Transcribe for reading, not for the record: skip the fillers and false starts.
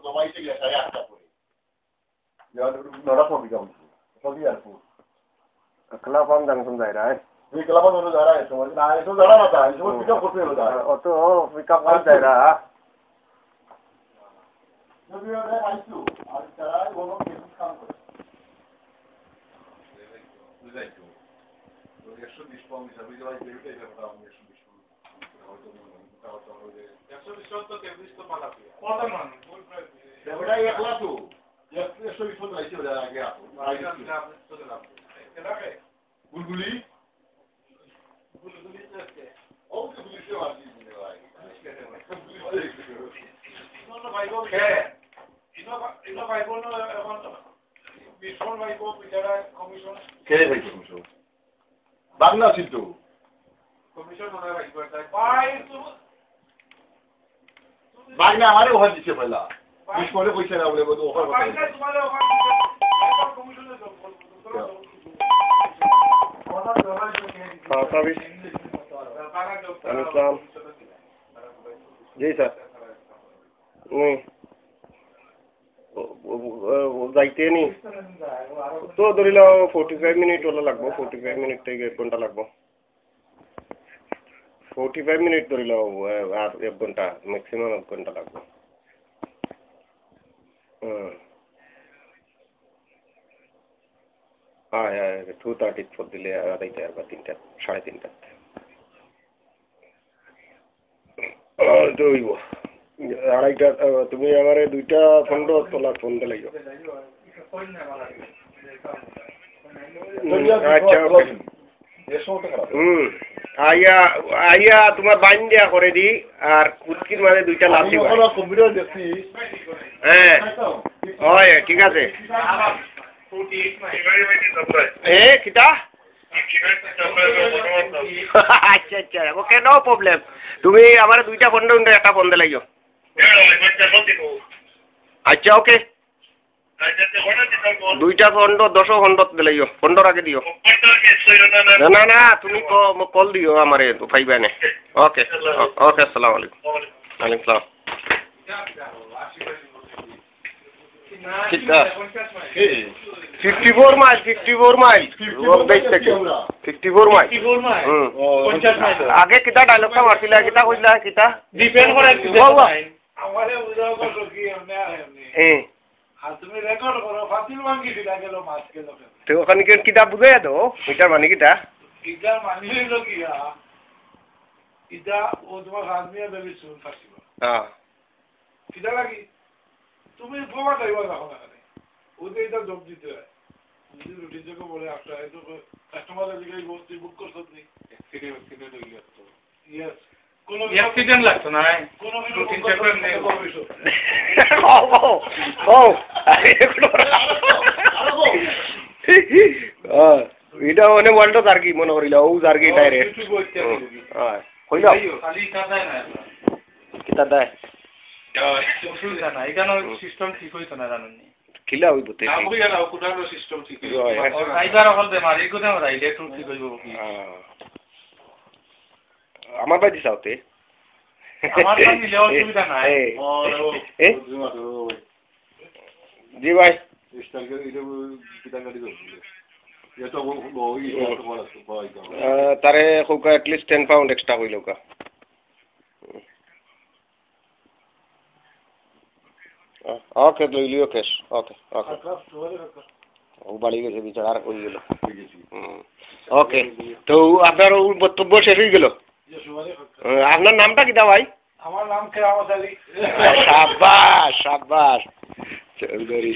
জমাইতে গেছে 8টা করে নড়া পড়ি গাম সবই আর পুরো খেলা পাম জানতাম যাই রে এই খেলাবা ধরে যারা আছে মানে না এসো যারা না তাই এসো পিকআপ করতে হলো তাই অত পিকআপ করা যায় না যদি ওরা আইছো আর তারা কোনো কিছু কাম করে বুঝাই তো 120 পাউন্ড হিসাবে যাই দেবে এটা কথা আমি 120 হয়তো 120 তো কেবিস তো পালা কত মান এটা একলা তো 120 তো আইছে ওরা আগে আসো তো দিলাম এটাকে বুলবুলি বুলবুলি তো আছে ও বুলবুলি তো আছে দিনে ভাই no ভাই গো কে ইনো ভাই গো no এখন বিশন ভাই গো বিচারা কমিশন কে ভাই কমিশন বাংলা সিদ্ধ কমিশন ওরা ভাই করতে ভাই তো বাংলা আমারে ওখানে দিছে পয়লা বিশনে কইছে না বলে বড় ওখানে বাংলা তোমারে ওখানে দিছে কমিশনে জব जी सर नहीं যাইতে নি তো ধরিল 45 মিনিট ওলা লাগবো 45 মিনিট থেকে 1 ঘন্টা লাগবো 45 মিনিট ধরিল আর 1 ঘন্টা ম্যাক্সিমাম 1 ঘন্টা লাগবো হ্যাঁ হ্যাঁ 2:34 দিলে আড়াইটা আর 3টা 3:30 দইব আড়াইটা তুমি আমারে 2টা ফন্ড তোলা ফোন দিলাই আইয়া আইয়া তোমার বাইন দিয়া করে দি আর কুটকির মাঝে 2টা লাভ দিবা কম্পিউটার দেখছি হ্যাঁ হয় ঠিক আছে কিটা আচ্ছা আচ্ছা ওকে নো প্রবলেম তুমি আমার 2টা ফোন দাও একটা ফোন দিলাই আচ্ছা ওকে 2টা ফোন 10 ফোন দিলাই ফোন আগে দিও না না না তুমি কল দিও আমারে তো পাইবা না ওকে ওকে আসসালামু আলাইকুম ওয়ালাইকুম আসসালাম কিটা 54 মাইল 54 মাইল রোড থেকে 54 মাইল 54 মাইল 50 মাইল আগে কিটা ডায়লগটা মারছিলা কিটা কইলা কিটা ডিপেন্ড করে আমারে বুঝাও কত কি আমি আর তুমি রেকর্ড করো ফাতিল মাঙ্গি দিলা গেল মাস গেল তো ওখানে কি কিটা বুঝাই দাও মিটার মানে কিটা কিটা মানে হলো কি ইটা ও তোমার আদমিয়া দেবি শুন ফাসিবা হ্যাঁ কিটা লাগি তুমি গোবা যাইবা রাখো না ওদের এটা জব দিতে হয় যদি রুটি থেকে বলে আপনার এত কাস্টমারের দিকে বলছি বুক করছো নি অ্যাক্সিডেন্ট হয়ে গেছে তো ইয়েস কোনো অ্যাক্সিডেন্ট লাগতো না কোনো রুটিন চেকার নেই ও এটা মানে ওয়ার্ল্ড জার্গি মনে করিলা ও জার্গি ডাইরেক্ট হ্যাঁ কইলা খালি কাটায় না কিটা দেয় অসুবিধা না এখানে সিস্টেম ঠিক হইতো না জানেন কিলা হইব তে আমি জানা কোটানো সিস্টেম ঠিক হইব আইবার হল দে মারি কোতে মারা ইলেকট্রিক ঠিক হইব কি আমার বাজি সাউতে আমার বাজি লে অসুবিধা নাই জি ভাই স্টাইল করে এটা কিটা গাড়ি করবে এটা বই এটা বলা তারে হোকা এট লিস্ট 10 পাউন্ড এক্সট্রা হইলোকা ওকে লইলিও কেস ওকে ওকে ও বাড়ি গেছে বিচার আর হয়ে গেল ওকে তো আপনার বক্তব্য শেষ হয়ে গেল আপনার নামটা কিটা ভাই আমার নাম কেরামত আলী শাবাশ শাবাশ চৌধুরী